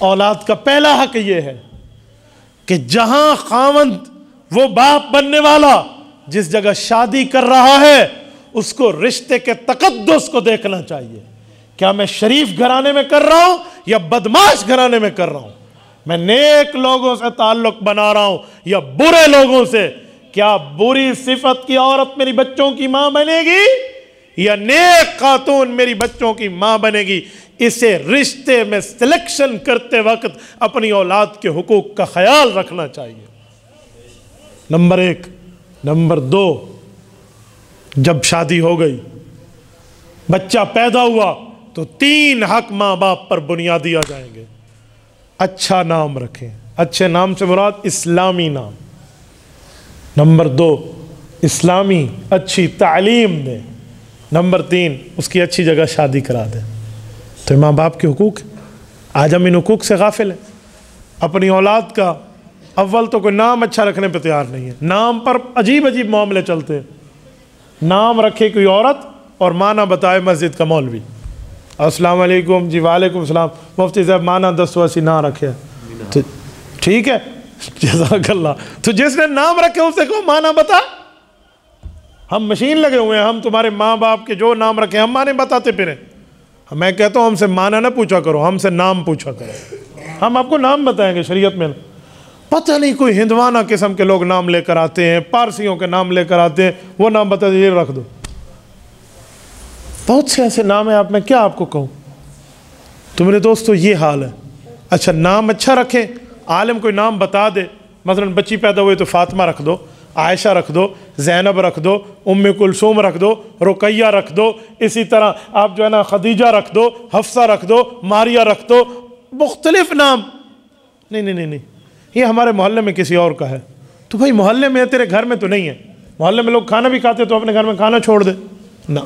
اولاد کا پہلا حق یہ ہے کہ جہاں خاوند وہ باپ بننے والا جس جگہ شادی کر رہا ہے اس کو رشتے کے تقدس کو دیکھنا چاہیے. کیا میں شریف گھرانے میں کر رہا ہوں یا بدماش گھرانے میں کر رہا ہوں؟ میں نیک لوگوں سے تعلق بنا رہا ہوں یا برے لوگوں سے؟ کیا بری صفت کی عورت میری بچوں کی ماں بنے گی یا نیک خاتون میری بچوں کی ماں بنے گی؟ اسے رشتے میں سلیکشن کرتے وقت اپنی اولاد کے حقوق کا خیال رکھنا چاہیے. نمبر 1. نمبر 2، جب شادی ہو گئی، بچہ پیدا ہوا تو 3 حق ماں باپ پر بنیادی آ جائیں گے. اچھا نام رکھیں. اچھے نام سے مراد اسلامی نام. نمبر 2، اسلامی اچھی تعلیم دیں. نمبر 3، اس کی اچھی جگہ شادی کرا دیں. تو ماں باپ کے حقوق، آج ہم ان حقوق سے غافل ہیں. اپنی اولاد کا اول تو کوئی نام اچھا رکھنے پہ تیار نہیں ہے. نام پر عجیب عجیب معاملے چلتے ہیں. نام رکھے کوئی عورت اور معنی بتائے مسجد کا مولوی. السلام علیکم جی، وعلیکم السلام مفتی صاحب، معنی 10 ویسی نہ رکھے. تو ٹھیک ہے، جزاک اللہ. تو جس نے نام رکھے اسے کو معنی بتا. ہم مشین لگے ہوئے ہیں، ہم تمہارے ماں باپ کے جو نام رکھے ہم معنی بتاتے پھریں. میں کہتا ہوں ہم سے معنی نہ پوچھا کرو، ہم سے نام پوچھا کرو. ہم آپ کو نام بتائیں گے شریعت میں. پتہ نہیں کوئی ہندوانہ قسم کے لوگ نام لے کر آتے ہیں، پارسیوں کے نام لے کر آتے ہیں، وہ نام بتا دیجیے رکھ دو. بہت سے ایسے نام ہیں، میں کیا آپ کو کہوں. تو میرے دوستو یہ حال ہے. اچھا نام اچھا رکھیں. عالم کوئی نام بتا دے، مثلا بچی پیدا ہوئی تو فاطمہ رکھ دو، عائشہ رکھ دو، زینب رکھ دو، ام کلثوم رکھ دو، رقیہ رکھ دو. اسی طرح آپ جو ہے نا خدیجہ رکھ دو، حفصہ رکھ دو، ماریہ رکھ دو. مختلف نام. نہیں، یہ ہمارے محلے میں کسی اور کا ہے. تو بھائی محلے میں ہے، تیرے گھر میں تو نہیں ہے. محلے میں لوگ کھانا بھی کھاتے تو اپنے گھر میں کھانا چھوڑ دے. نہ،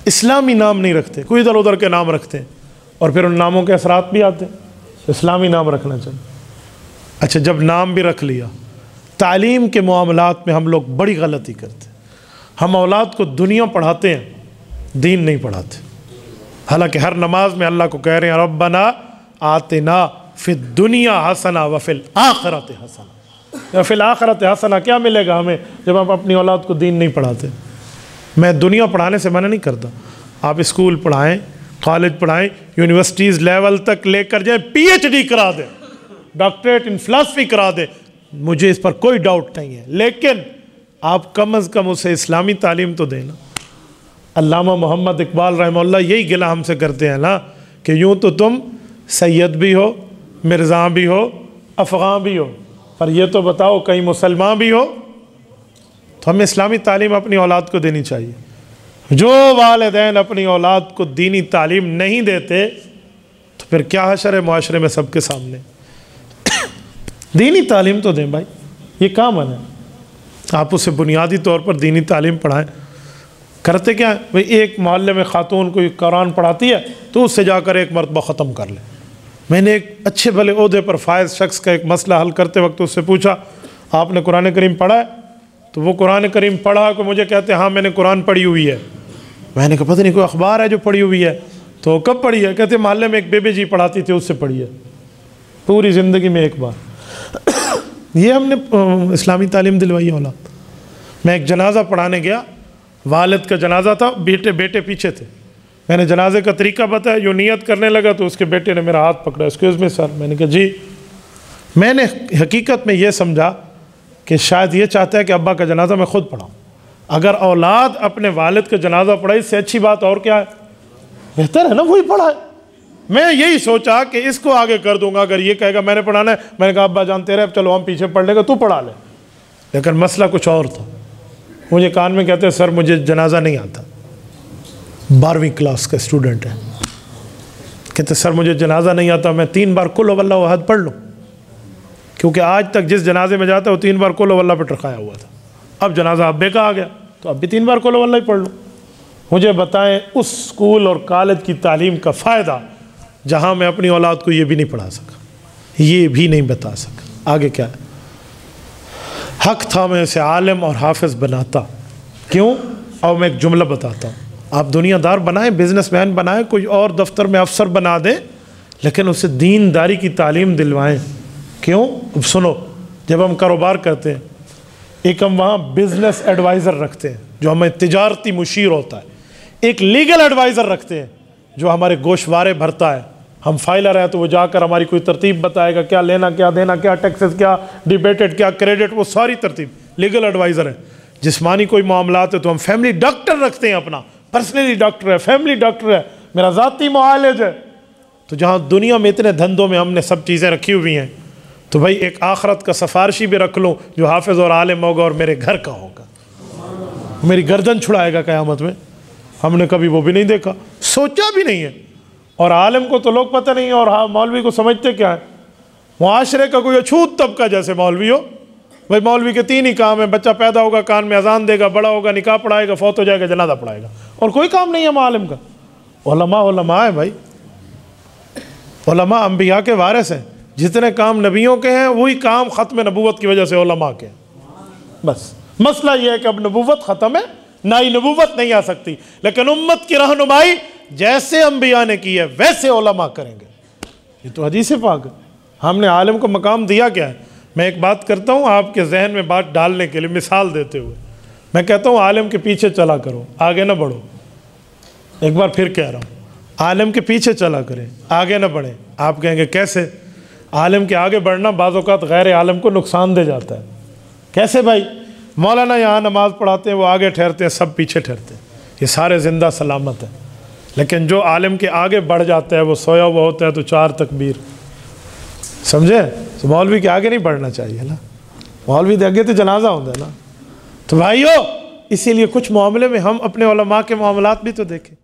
اسلامی نام نہیں رکھتے، کوئی ادھر ادھر کے نام رکھتے ہیں اور پھر ان ناموں کے اثرات بھی آتے ہیں. اسلامی نام رکھنا چاہیے. اچھا جب نام بھی رکھ لیا، تعلیم کے معاملات میں ہم لوگ بڑی غلطی کرتے ہیں. ہم اولاد کو دنیا پڑھاتے ہیں، دین نہیں پڑھاتے. حالانکہ ہر نماز میں اللہ کو کہہ رہے ہیں ربنا آتنا فی الدنیا حسنہ وفی الآخرۃ حسنہ. فی الآخرۃ حسنہ کیا ملے گا ہمیں جب ہم اپنی اولاد کو دین نہیں پڑھاتے؟ میں دنیا پڑھانے سے منع نہیں کرتا. آپ اسکول پڑھائیں، کالج پڑھائیں، یونیورسٹیز لیول تک لے کر جائیں، پی ایچ ڈی کرا دیں، ڈاکٹریٹ ان فلسفی کرا دیں، مجھے اس پر کوئی ڈاؤٹ نہیں ہے. لیکن آپ کم از کم اسے اسلامی تعلیم تو دینا. علامہ محمد اقبال رحمہ اللہ یہی گلہ ہم سے کرتے ہیں نا کہ یوں تو تم سید بھی ہو، مرزا بھی ہو، افغان بھی ہو، پر یہ تو بتاؤ کہیں مسلمان بھی ہو. تو ہمیں اسلامی تعلیم اپنی اولاد کو دینی چاہیے. جو والدین اپنی اولاد کو دینی تعلیم نہیں دیتے تو پھر کیا حشر ہے معاشرے میں سب کے سامنے. دینی تعلیم تو دیں بھائی، یہ کامن ہے. آپ اسے بنیادی طور پر دینی تعلیم پڑھائیں. کرتے کیا ہے بھئی، ایک محلے میں خاتون کوئی قرآن پڑھاتی ہے تو اس سے جا کر ایک مرتبہ ختم کر لیں. میں نے ایک اچھے بھلے عہدے پر فائز شخص کا ایک مسئلہ حل کرتے وقت اس سے پوچھا آپ نے قرآن کریم پڑھا ہے؟ تو وہ قرآن کریم پڑھا کہ مجھے کہتے ہاں میں نے قرآن پڑھی ہوئی ہے. میں نے کہا پتہ نہیں کوئی اخبار ہے جو پڑھی ہوئی ہے؟ تو کب پڑھی ہے؟ کہتے محلے میں ایک بیبی جی پڑھاتی تھی، اس سے پڑھی ہے پوری زندگی میں ایک بار. یہ ہم نے اسلامی تعلیم دلوائی ہے اولاد. میں ایک جنازہ پڑھانے گیا، والد کا جنازہ تھا، بیٹے پیچھے تھے. میں نے جنازے کا طریقہ بتایا، جو نیت کرنے لگا تو اس کے بیٹے نے میرا ہاتھ پکڑا. ایکسکیوز می سر. میں نے کہا جی. میں نے حقیقت میں یہ سمجھا کہ شاید یہ چاہتا ہے کہ ابا کا جنازہ میں خود پڑھاؤں. اگر اولاد اپنے والد کا جنازہ پڑھے اس سے اچھی بات اور کیا ہے؟ بہتر ہے نا وہی پڑھائے. میں یہی سوچا کہ اس کو آگے کر دوں گا. اگر یہ کہے گا میں نے پڑھانا ہے، میں نے کہا ابا جانتے رہے چلو ہم پیچھے پڑھ لیں گے، تو پڑھا لے. لیکن مسئلہ کچھ اور تھا. مجھے کان میں کہتے سر مجھے جنازہ نہیں آتا. 12ویں کلاس کا اسٹوڈنٹ ہے. کہتے سر مجھے جنازہ نہیں آتا، میں 3 بار قل واللہ احد پڑھ لوں. کیونکہ آج تک جس جنازے میں جاتا ہے وہ 3 بار قل واللہ پہ ٹرکایا ہوا تھا. اب جنازہ ابے کا آ گیا تو اب بھی 3 بار قل واللہ ہی پڑھ لوں. مجھے بتائیں اس اسکول اور کالج کی تعلیم کا فائدہ جہاں میں اپنی اولاد کو یہ بھی نہیں پڑھا سکا، یہ بھی نہیں بتا سکا. آگے کیا ہے؟ حق تھا میں اسے عالم اور حافظ بناتا. کیوں؟ اور میں ایک جملہ بتاتا ہوں. آپ دنیا دار بنائیں، بزنس مین بنائیں، کوئی اور دفتر میں افسر بنا دیں، لیکن اسے دینداری کی تعلیم دلوائیں. کیوں؟ اب سنو، جب ہم کاروبار کرتے ہیں، ایک ہم وہاں بزنس ایڈوائزر رکھتے ہیں جو ہمیں تجارتی مشیر ہوتا ہے، ایک لیگل ایڈوائزر رکھتے ہیں جو ہمارے گوشوارے بھرتا ہے. ہم فائلر ہیں تو وہ جا کر ہماری کوئی ترتیب بتائے گا، کیا لینا کیا دینا، کیا ٹیکسز، کیا ڈیبیٹڈ، کیا کریڈٹ، وہ ساری ترتیب لیگل ایڈوائزر ہے. جسمانی کوئی معاملات ہے تو ہم فیملی ڈاکٹر رکھتے ہیں، اپنا پرسنلی ڈاکٹر ہے، فیملی ڈاکٹر ہے، میرا ذاتی معالج ہے. تو جہاں دنیا میں اتنے دھندوں میں ہم نے سب چیزیں رکھی ہوئی ہیں، تو بھائی ایک آخرت کا سفارشی بھی رکھ لوں جو حافظ اور عالم ہوگا اور میرے گھر کا ہوگا، میری گردن چھڑائے گا قیامت میں. ہم نے کبھی وہ بھی نہیں دیکھا، سوچا بھی نہیں ہے. اور عالم کو تو لوگ پتہ نہیں، اور مولوی کو سمجھتے کیا ہے؟ معاشرے کا کوئی اچھوت طبقہ جیسے مولوی ہو. بھائی مولوی کے 3 ہی کام ہیں: بچہ پیدا ہوگا کان میں اذان دے گا، بڑا ہوگا نکاح پڑھائے گا، فوت ہو جائے گا جنازہ پڑھائے گا، اور کوئی کام نہیں ہے عالم کا. علماء ہے بھائی، علماء انبیاء کے وارث ہیں. جتنے کام نبیوں کے ہیں وہی کام ختم نبوت کی وجہ سے علماء کے ہیں. بس مسئلہ یہ ہے کہ اب نبوت ختم ہے، نئی نبوت نہیں آ سکتی، لیکن امت کی رہنمائی جیسے انبیاء نے کی ہے ویسے علماء کریں گے. یہ تو حدیث پاک ہے. ہم نے عالم کو مقام دیا کیا ہے؟ میں ایک بات کرتا ہوں آپ کے ذہن میں بات ڈالنے کے لیے، مثال دیتے ہوئے میں کہتا ہوں عالم کے پیچھے چلا کرو، آگے نہ بڑھو. ایک بار پھر کہہ رہا ہوں، عالم کے پیچھے چلا کریں، آگے نہ بڑھیں. آپ کہیں گے کیسے؟ عالم کے آگے بڑھنا بعض اوقات غیر عالم کو نقصان دے جاتا ہے. کیسے بھائی؟ مولانا یہاں نماز پڑھاتے ہیں، وہ آگے ٹھہرتے ہیں، سب پیچھے ٹھہرتے ہیں، یہ سارے زندہ سلامت ہیں. لیکن جو عالم کے آگے بڑھ جاتا ہے وہ سویا ہوا ہوتا ہے تو 4 تکبیر. سمجھے؟ تو مولوی کے آگے نہیں بڑھنا چاہیے نا، مولوی دے آگے تو جنازہ ہوتا ہے نا. تو بھائیو، اسی لیے کچھ معاملے میں ہم اپنے علماء کے معاملات بھی تو دیکھیں.